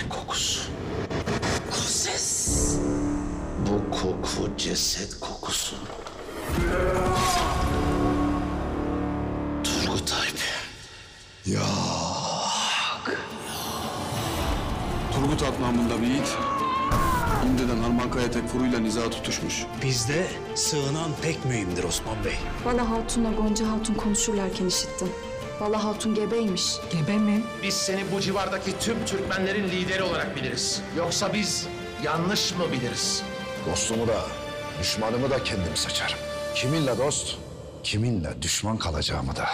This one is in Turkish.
Ne kokusu? O ses. Bu koku ceset kokusu. Turgut Alp. Turgut Alp namında bir yiğit, İmde'den Harmankaya Tekfuru'yla niza tutuşmuş. Bizde sığınan pek mühimdir Osman Bey. Vala Hatun'la Gonca Hatun konuşurlarken işittim. Vala Hatun gebeymiş. Gebe mi? Biz seni bu civardaki tüm Türkmenlerin lideri olarak biliriz. Yoksa biz yanlış mı biliriz? Dostumu da, düşmanımı da kendim seçerim. Kiminle dost, kiminle düşman kalacağımı da